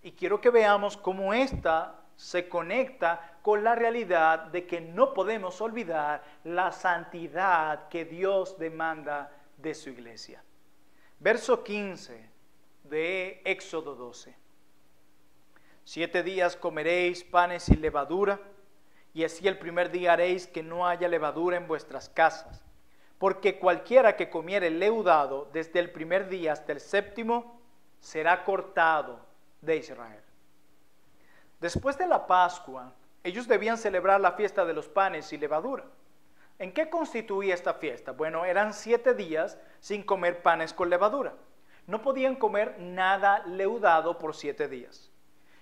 Y quiero que veamos cómo esta se conecta con la realidad de que no podemos olvidar la santidad que Dios demanda de su iglesia. Verso 15 de Éxodo 12. 7 días comeréis panes sin levadura, y así el primer día haréis que no haya levadura en vuestras casas, porque cualquiera que comiere leudado desde el primer día hasta el séptimo será cortado de Israel. Después de la Pascua, ellos debían celebrar la fiesta de los panes sin levadura. ¿En qué constituía esta fiesta? Bueno, eran 7 días sin comer panes con levadura. No podían comer nada leudado por 7 días.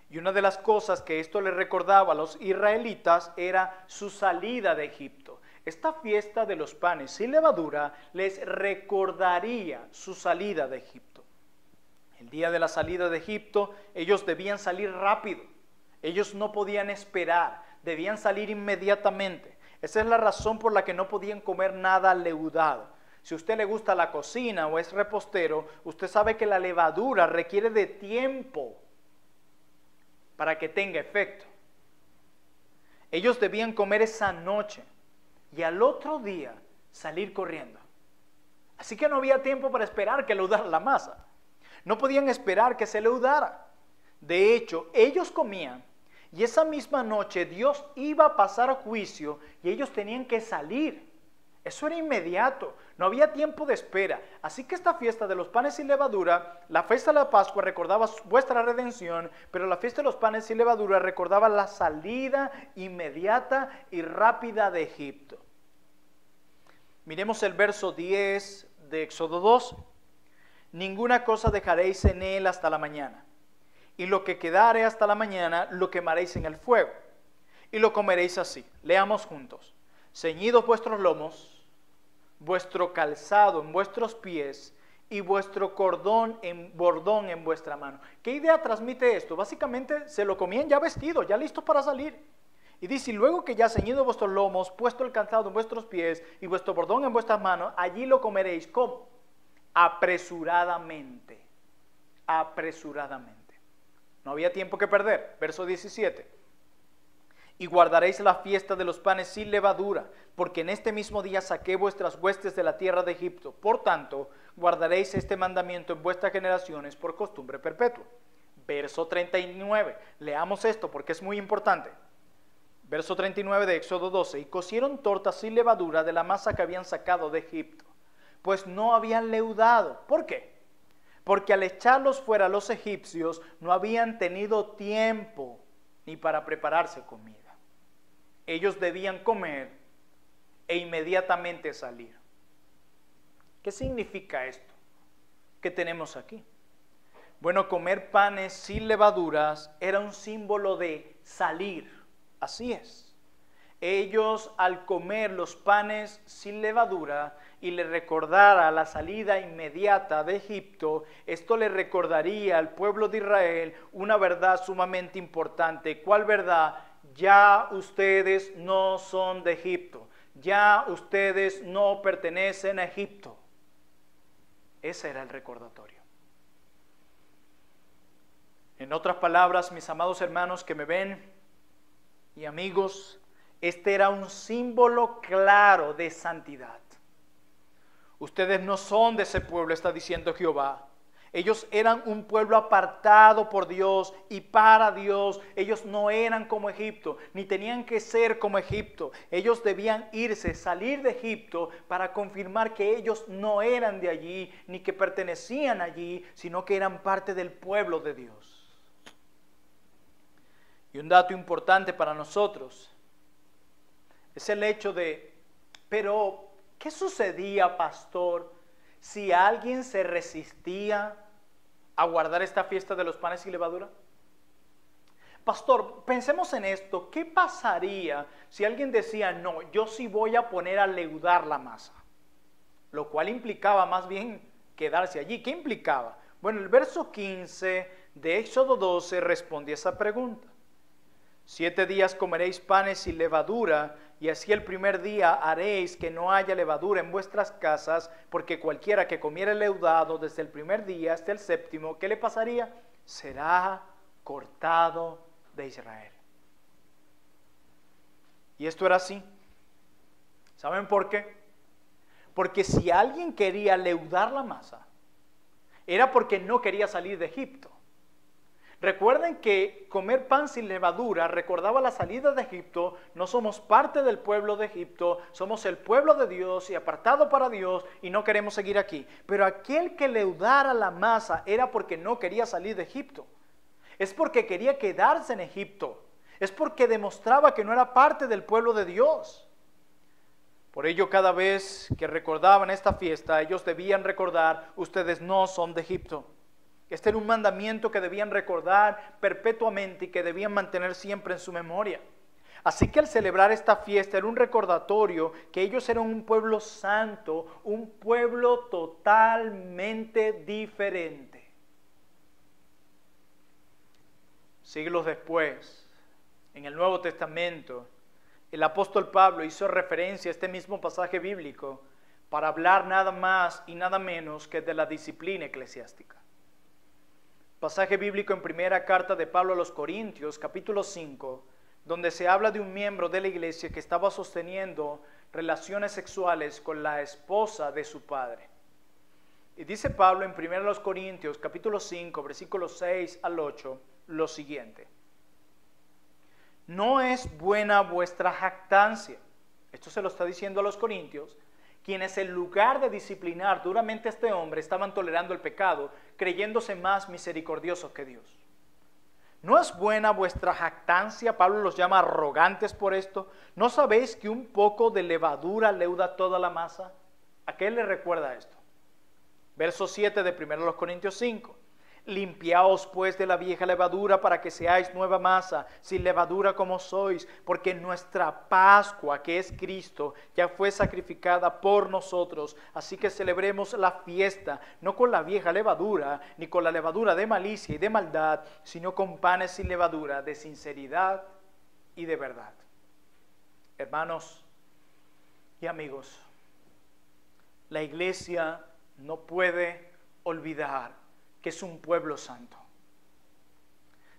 Y una de las cosas que esto les recordaba a los israelitas era su salida de Egipto. Esta fiesta de los panes sin levadura les recordaría su salida de Egipto. El día de la salida de Egipto, ellos debían salir rápido. Ellos no podían esperar, debían salir inmediatamente. Esa es la razón por la que no podían comer nada leudado. Si a usted le gusta la cocina o es repostero, usted sabe que la levadura requiere de tiempo para que tenga efecto. Ellos debían comer esa noche y al otro día salir corriendo. Así que no había tiempo para esperar que leudara la masa. No podían esperar que se leudara. De hecho, ellos comían. Y esa misma noche Dios iba a pasar a juicio y ellos tenían que salir. Eso era inmediato, no había tiempo de espera. Así que esta fiesta de los panes sin levadura, la fiesta de la Pascua recordaba vuestra redención, pero la fiesta de los panes sin levadura recordaba la salida inmediata y rápida de Egipto. Miremos el verso 10 de Éxodo 12. Ninguna cosa dejaréis en él hasta la mañana. Y lo que quedare hasta la mañana lo quemaréis en el fuego, y lo comeréis así. Leamos juntos. Ceñidos vuestros lomos, vuestro calzado en vuestros pies, y vuestro bordón en vuestra mano. ¿Qué idea transmite esto? Básicamente se lo comían ya vestido, ya listos para salir. Y dice, y luego que ya ceñido vuestros lomos, puesto el calzado en vuestros pies, y vuestro bordón en vuestras manos, allí lo comeréis. ¿Cómo? Apresuradamente. Apresuradamente. No había tiempo que perder. Verso 17. Y guardaréis la fiesta de los panes sin levadura, porque en este mismo día saqué vuestras huestes de la tierra de Egipto. Por tanto, guardaréis este mandamiento en vuestras generaciones por costumbre perpetua. Verso 39. Leamos esto porque es muy importante. Verso 39 de Éxodo 12. Y cocieron tortas sin levadura de la masa que habían sacado de Egipto, pues no habían leudado. ¿Por qué? Porque al echarlos fuera los egipcios no habían tenido tiempo ni para prepararse comida. Ellos debían comer e inmediatamente salir. ¿Qué significa esto que tenemos aquí? Bueno, comer panes sin levaduras era un símbolo de salir. Así es. Ellos al comer los panes sin levadura y le recordara la salida inmediata de Egipto, esto le recordaría al pueblo de Israel una verdad sumamente importante. ¿Cuál verdad? Ya ustedes no son de Egipto. Ya ustedes no pertenecen a Egipto. Ese era el recordatorio. En otras palabras, mis amados hermanos que me ven y amigos, este era un símbolo claro de santidad. Ustedes no son de ese pueblo, está diciendo Jehová. Ellos eran un pueblo apartado por Dios y para Dios. Ellos no eran como Egipto, ni tenían que ser como Egipto. Ellos debían irse, salir de Egipto para confirmar que ellos no eran de allí, ni que pertenecían allí, sino que eran parte del pueblo de Dios. Y un dato importante para nosotros es el hecho de, pero, ¿qué sucedía, pastor, si alguien se resistía a guardar esta fiesta de los panes sin levadura? Pastor, pensemos en esto. ¿Qué pasaría si alguien decía, no, yo sí voy a poner a leudar la masa? Lo cual implicaba más bien quedarse allí. ¿Qué implicaba? Bueno, el verso 15 de Éxodo 12 responde a esa pregunta. 7 días comeréis panes sin levadura, y así el primer día haréis que no haya levadura en vuestras casas, porque cualquiera que comiere leudado desde el primer día hasta el séptimo, ¿qué le pasaría? Será cortado de Israel. Y esto era así. ¿Saben por qué? Porque si alguien quería leudar la masa, era porque no quería salir de Egipto. Recuerden que comer pan sin levadura recordaba la salida de Egipto. No somos parte del pueblo de Egipto, somos el pueblo de Dios y apartado para Dios y no queremos seguir aquí. Pero aquel que leudara la masa era porque no quería salir de Egipto. Es porque quería quedarse en Egipto. Es porque demostraba que no era parte del pueblo de Dios. Por ello, cada vez que recordaban esta fiesta, ellos debían recordar, ustedes no son de Egipto. Este era un mandamiento que debían recordar perpetuamente y que debían mantener siempre en su memoria. Así que al celebrar esta fiesta era un recordatorio que ellos eran un pueblo santo, un pueblo totalmente diferente. Siglos después, en el Nuevo Testamento, el apóstol Pablo hizo referencia a este mismo pasaje bíblico para hablar nada más y nada menos que de la disciplina eclesiástica. Pasaje bíblico en primera carta de Pablo a los Corintios, capítulo 5, donde se habla de un miembro de la iglesia que estaba sosteniendo relaciones sexuales con la esposa de su padre. Y dice Pablo en 1 Corintios, capítulo 5, versículos 6 al 8, lo siguiente. No es buena vuestra jactancia. Esto se lo está diciendo a los corintios, quienes en lugar de disciplinar duramente a este hombre, estaban tolerando el pecado, creyéndose más misericordiosos que Dios. ¿No es buena vuestra jactancia? Pablo los llama arrogantes por esto. ¿No sabéis que un poco de levadura leuda toda la masa? ¿A qué le recuerda esto? Verso 7 de 1 Corintios 5. Limpiaos pues de la vieja levadura para que seáis nueva masa, sin levadura como sois, porque nuestra Pascua, que es Cristo, ya fue sacrificada por nosotros. Así que celebremos la fiesta, no con la vieja levadura, ni con la levadura de malicia y de maldad, sino con panes sin levadura, de sinceridad y de verdad. Hermanos y amigos, la iglesia no puede olvidar que es un pueblo santo.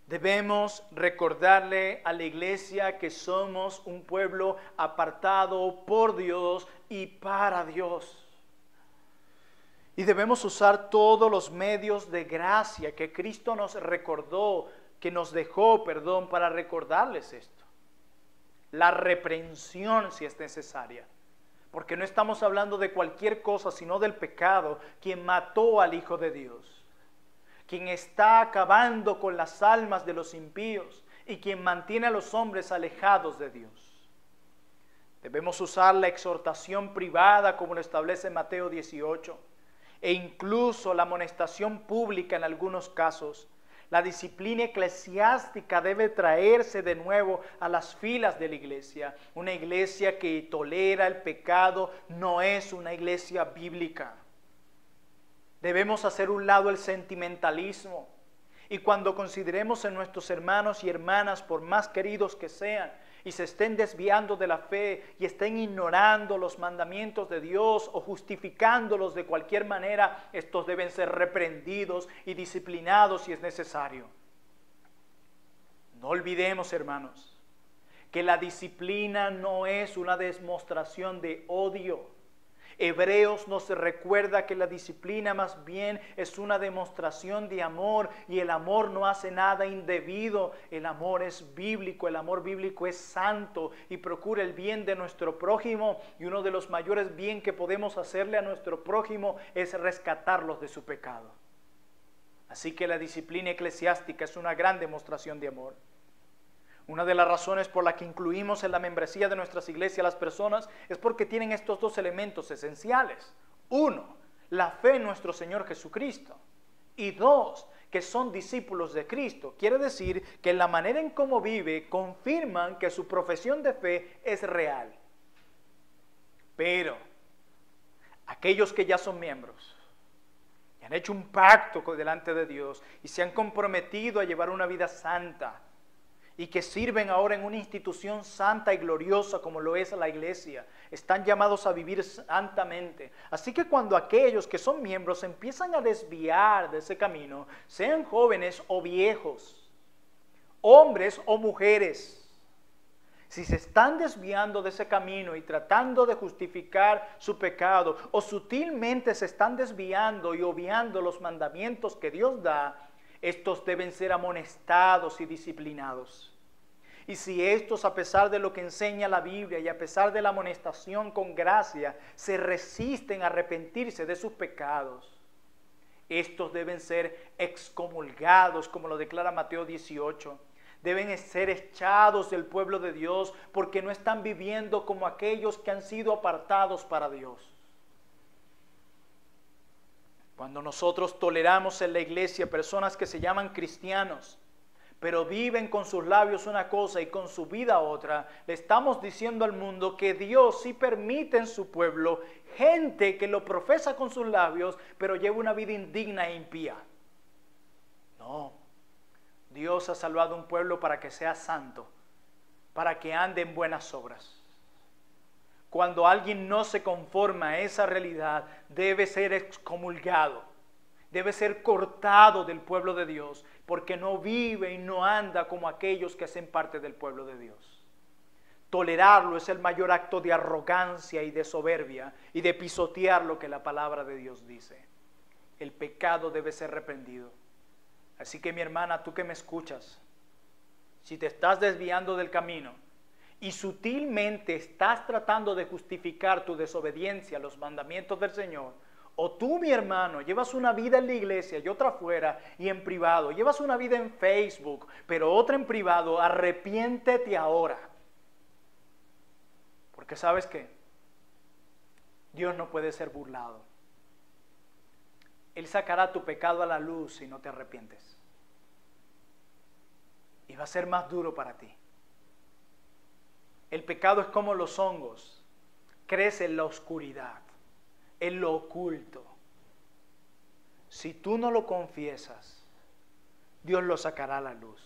Debemos recordarle a la iglesia que somos un pueblo apartado por Dios y para Dios. Y debemos usar todos los medios de gracia que Cristo nos recordó, que nos dejó, para recordarles esto. La reprensión si es necesaria. Porque no estamos hablando de cualquier cosa, sino del pecado, quien mató al Hijo de Dios, quien está acabando con las almas de los impíos y quien mantiene a los hombres alejados de Dios. Debemos usar la exhortación privada como lo establece Mateo 18 e incluso la amonestación pública en algunos casos. La disciplina eclesiástica debe traerse de nuevo a las filas de la iglesia. Una iglesia que tolera el pecado no es una iglesia bíblica. Debemos hacer un lado el sentimentalismo. Y cuando consideremos en nuestros hermanos y hermanas, por más queridos que sean, y se estén desviando de la fe y estén ignorando los mandamientos de Dios o justificándolos de cualquier manera, estos deben ser reprendidos y disciplinados si es necesario. No olvidemos, hermanos, que la disciplina no es una demostración de odio. Hebreos nos recuerda que la disciplina más bien es una demostración de amor, y el amor no hace nada indebido. El amor es bíblico, el amor bíblico es santo y procura el bien de nuestro prójimo, y uno de los mayores bien que podemos hacerle a nuestro prójimo es rescatarlos de su pecado. Así que la disciplina eclesiástica es una gran demostración de amor. Una de las razones por las que incluimos en la membresía de nuestras iglesias a las personas es porque tienen estos dos elementos esenciales. Uno, la fe en nuestro Señor Jesucristo. Y dos, que son discípulos de Cristo. Quiere decir que en la manera en cómo vive confirman que su profesión de fe es real. Pero aquellos que ya son miembros y han hecho un pacto delante de Dios y se han comprometido a llevar una vida santa, y que sirven ahora en una institución santa y gloriosa como lo es la iglesia, están llamados a vivir santamente. Así que cuando aquellos que son miembros empiezan a desviar de ese camino, sean jóvenes o viejos, hombres o mujeres, si se están desviando de ese camino y tratando de justificar su pecado, o sutilmente se están desviando y obviando los mandamientos que Dios da, estos deben ser amonestados y disciplinados. Y si estos, a pesar de lo que enseña la Biblia y a pesar de la amonestación con gracia, se resisten a arrepentirse de sus pecados, estos deben ser excomulgados, como lo declara Mateo 18. Deben ser echados del pueblo de Dios porque no están viviendo como aquellos que han sido apartados para Dios. Cuando nosotros toleramos en la iglesia personas que se llaman cristianos, pero viven con sus labios una cosa y con su vida otra, le estamos diciendo al mundo que Dios sí permite en su pueblo gente que lo profesa con sus labios, pero lleva una vida indigna e impía. No, Dios ha salvado un pueblo para que sea santo, para que ande en buenas obras. Cuando alguien no se conforma a esa realidad, debe ser excomulgado, debe ser cortado del pueblo de Dios, porque no vive y no anda como aquellos que hacen parte del pueblo de Dios. Tolerarlo es el mayor acto de arrogancia y de soberbia y de pisotear lo que la palabra de Dios dice. El pecado debe ser reprendido. Así que, mi hermana, tú que me escuchas, si te estás desviando del camino y sutilmente estás tratando de justificar tu desobediencia a los mandamientos del Señor, o tú, mi hermano, llevas una vida en la iglesia y otra afuera y en privado, llevas una vida en Facebook, pero otra en privado, arrepiéntete ahora. Porque ¿sabes qué? Dios no puede ser burlado. Él sacará tu pecado a la luz si no te arrepientes. Y va a ser más duro para ti. El pecado es como los hongos, crece en la oscuridad, en lo oculto. Si tú no lo confiesas, Dios lo sacará a la luz.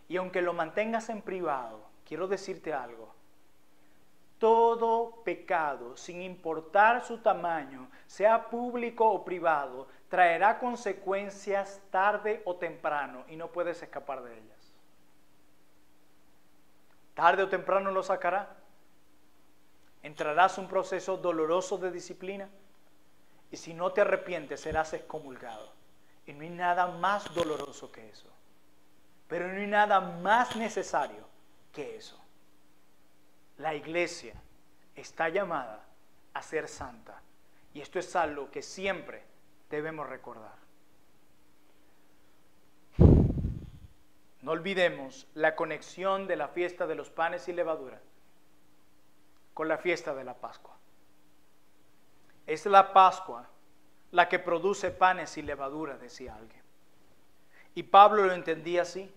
Y aunque lo mantengas en privado, quiero decirte algo. Todo pecado, sin importar su tamaño, sea público o privado, traerá consecuencias tarde o temprano y no puedes escapar de ellas. Tarde o temprano lo sacará. Entrarás en un proceso doloroso de disciplina y si no te arrepientes serás excomulgado. Y no hay nada más doloroso que eso. Pero no hay nada más necesario que eso. La iglesia está llamada a ser santa. Y esto es algo que siempre debemos recordar. No olvidemos la conexión de la fiesta de los panes y levadura con la fiesta de la Pascua. Es la Pascua la que produce panes sin levadura, decía alguien. Y Pablo lo entendía así.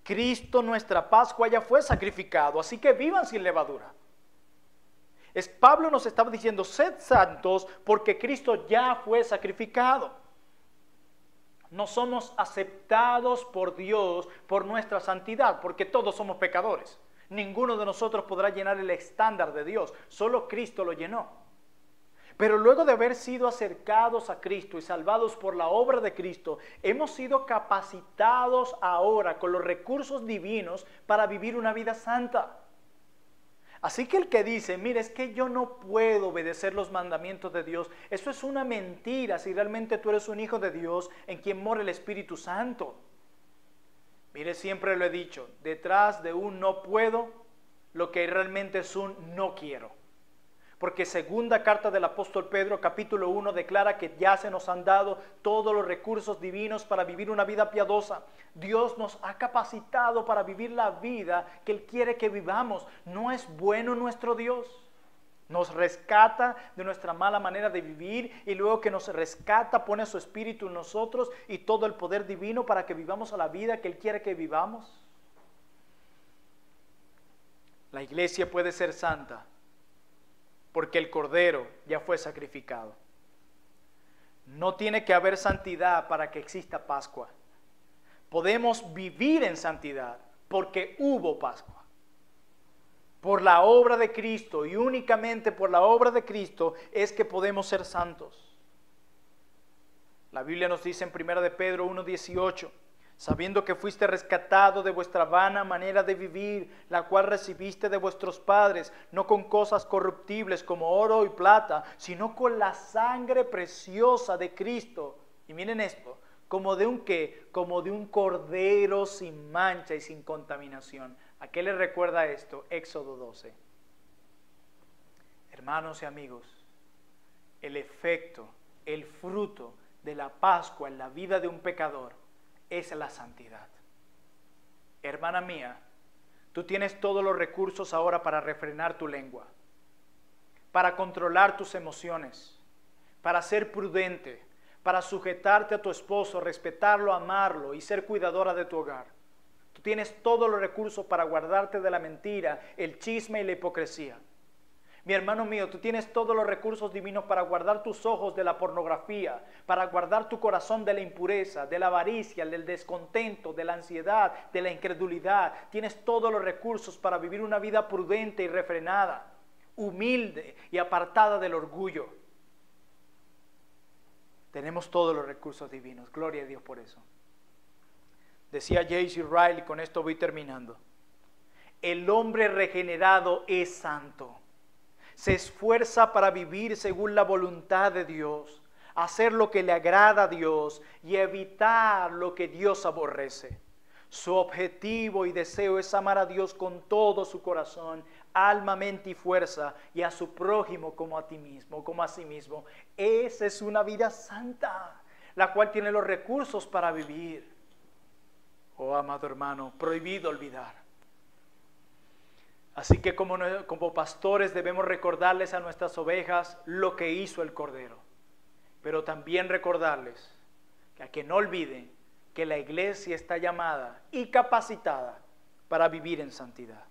Cristo, nuestra Pascua, ya fue sacrificado, así que vivan sin levadura. Pablo nos estaba diciendo, sed santos porque Cristo ya fue sacrificado. No somos aceptados por Dios por nuestra santidad, porque todos somos pecadores. Ninguno de nosotros podrá llenar el estándar de Dios, solo Cristo lo llenó. Pero luego de haber sido acercados a Cristo y salvados por la obra de Cristo, hemos sido capacitados ahora con los recursos divinos para vivir una vida santa. Así que el que dice, mire, es que yo no puedo obedecer los mandamientos de Dios, eso es una mentira si realmente tú eres un hijo de Dios en quien mora el Espíritu Santo. Mire, siempre lo he dicho, detrás de un no puedo, lo que realmente es un no quiero. Porque segunda carta del apóstol Pedro, capítulo 1, declara que ya se nos han dado todos los recursos divinos para vivir una vida piadosa. Dios nos ha capacitado para vivir la vida que Él quiere que vivamos. ¿No es bueno nuestro Dios? Nos rescata de nuestra mala manera de vivir y luego que nos rescata pone su espíritu en nosotros y todo el poder divino para que vivamos a la vida que Él quiere que vivamos. La iglesia puede ser santa porque el Cordero ya fue sacrificado. No tiene que haber santidad para que exista Pascua. Podemos vivir en santidad porque hubo Pascua. Por la obra de Cristo y únicamente por la obra de Cristo es que podemos ser santos. La Biblia nos dice en 1 de Pedro 1:18, sabiendo que fuiste rescatado de vuestra vana manera de vivir, la cual recibiste de vuestros padres, no con cosas corruptibles como oro y plata, sino con la sangre preciosa de Cristo. Y miren esto, como de un ¿qué? Como de un cordero sin mancha y sin contaminación. ¿A qué le recuerda esto? Éxodo 12. Hermanos y amigos, el efecto, el fruto de la Pascua en la vida de un pecador es la santidad. Hermana mía, tú tienes todos los recursos ahora para refrenar tu lengua, para controlar tus emociones, para ser prudente, para sujetarte a tu esposo, respetarlo, amarlo y ser cuidadora de tu hogar. Tú tienes todos los recursos para guardarte de la mentira, el chisme y la hipocresía. Mi hermano mío, tú tienes todos los recursos divinos para guardar tus ojos de la pornografía, para guardar tu corazón de la impureza, de la avaricia, del descontento, de la ansiedad, de la incredulidad. Tienes todos los recursos para vivir una vida prudente y refrenada, humilde y apartada del orgullo. Tenemos todos los recursos divinos, gloria a Dios por eso. Decía J.C. Ryle, y con esto voy terminando, el hombre regenerado es santo. Se esfuerza para vivir según la voluntad de Dios, hacer lo que le agrada a Dios y evitar lo que Dios aborrece. Su objetivo y deseo es amar a Dios con todo su corazón, alma, mente y fuerza, y a su prójimo como a ti mismo, como a sí mismo. Esa es una vida santa, la cual tiene los recursos para vivir. Oh, amado hermano, prohibido olvidar. Así que como pastores debemos recordarles a nuestras ovejas lo que hizo el Cordero, pero también recordarles que no olviden que la iglesia está llamada y capacitada para vivir en santidad.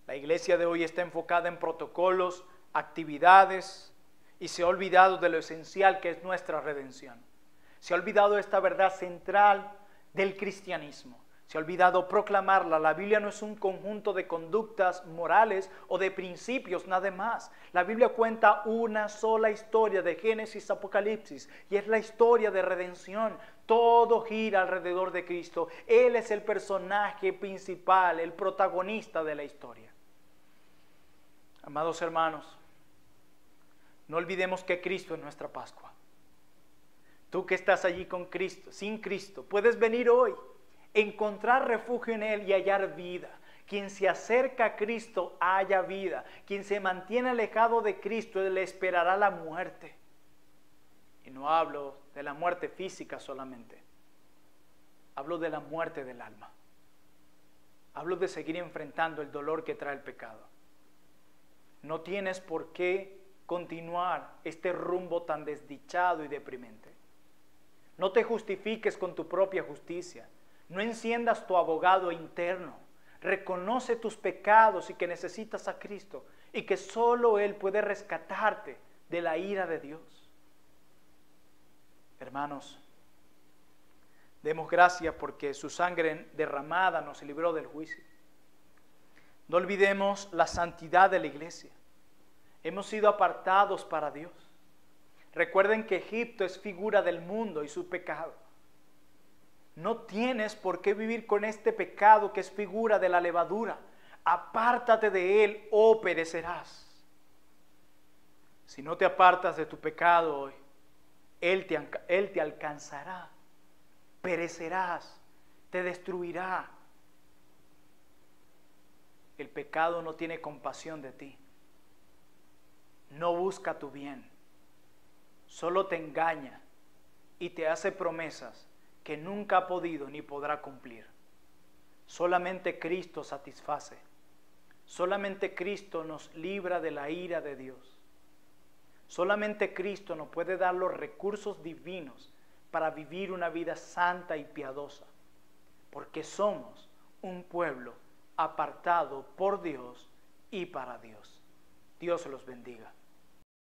La iglesia de hoy está enfocada en protocolos, actividades y se ha olvidado de lo esencial que es nuestra redención. Se ha olvidado esta verdad central del cristianismo. Se ha olvidado proclamarla. La Biblia no es un conjunto de conductas morales o de principios, nada más. La Biblia cuenta una sola historia de Génesis a Apocalipsis y es la historia de redención. Todo gira alrededor de Cristo. Él es el personaje principal, el protagonista de la historia. Amados hermanos, no olvidemos que Cristo es nuestra Pascua. Tú que estás allí con Cristo, sin Cristo, puedes venir hoy, encontrar refugio en Él y hallar vida. Quien se acerca a Cristo halla vida. Quien se mantiene alejado de Cristo, Él le esperará la muerte. Y no hablo de la muerte física solamente. Hablo de la muerte del alma. Hablo de seguir enfrentando el dolor que trae el pecado. No tienes por qué continuar este rumbo tan desdichado y deprimente. No te justifiques con tu propia justicia. No enciendas tu abogado interno. Reconoce tus pecados y que necesitas a Cristo y que solo Él puede rescatarte de la ira de Dios. Hermanos, demos gracias porque su sangre derramada nos libró del juicio. No olvidemos la santidad de la iglesia. Hemos sido apartados para Dios. Recuerden que Egipto es figura del mundo y su pecado. No tienes por qué vivir con este pecado que es figura de la levadura. Apártate de él o perecerás. Si no te apartas de tu pecado hoy, Él te alcanzará, perecerás, te destruirá. El pecado no tiene compasión de ti. No busca tu bien. Solo te engaña y te hace promesas que nunca ha podido ni podrá cumplir. Solamente Cristo satisface. Solamente Cristo nos libra de la ira de Dios. Solamente Cristo nos puede dar los recursos divinos para vivir una vida santa y piadosa, porque somos un pueblo apartado por Dios y para Dios. Dios los bendiga.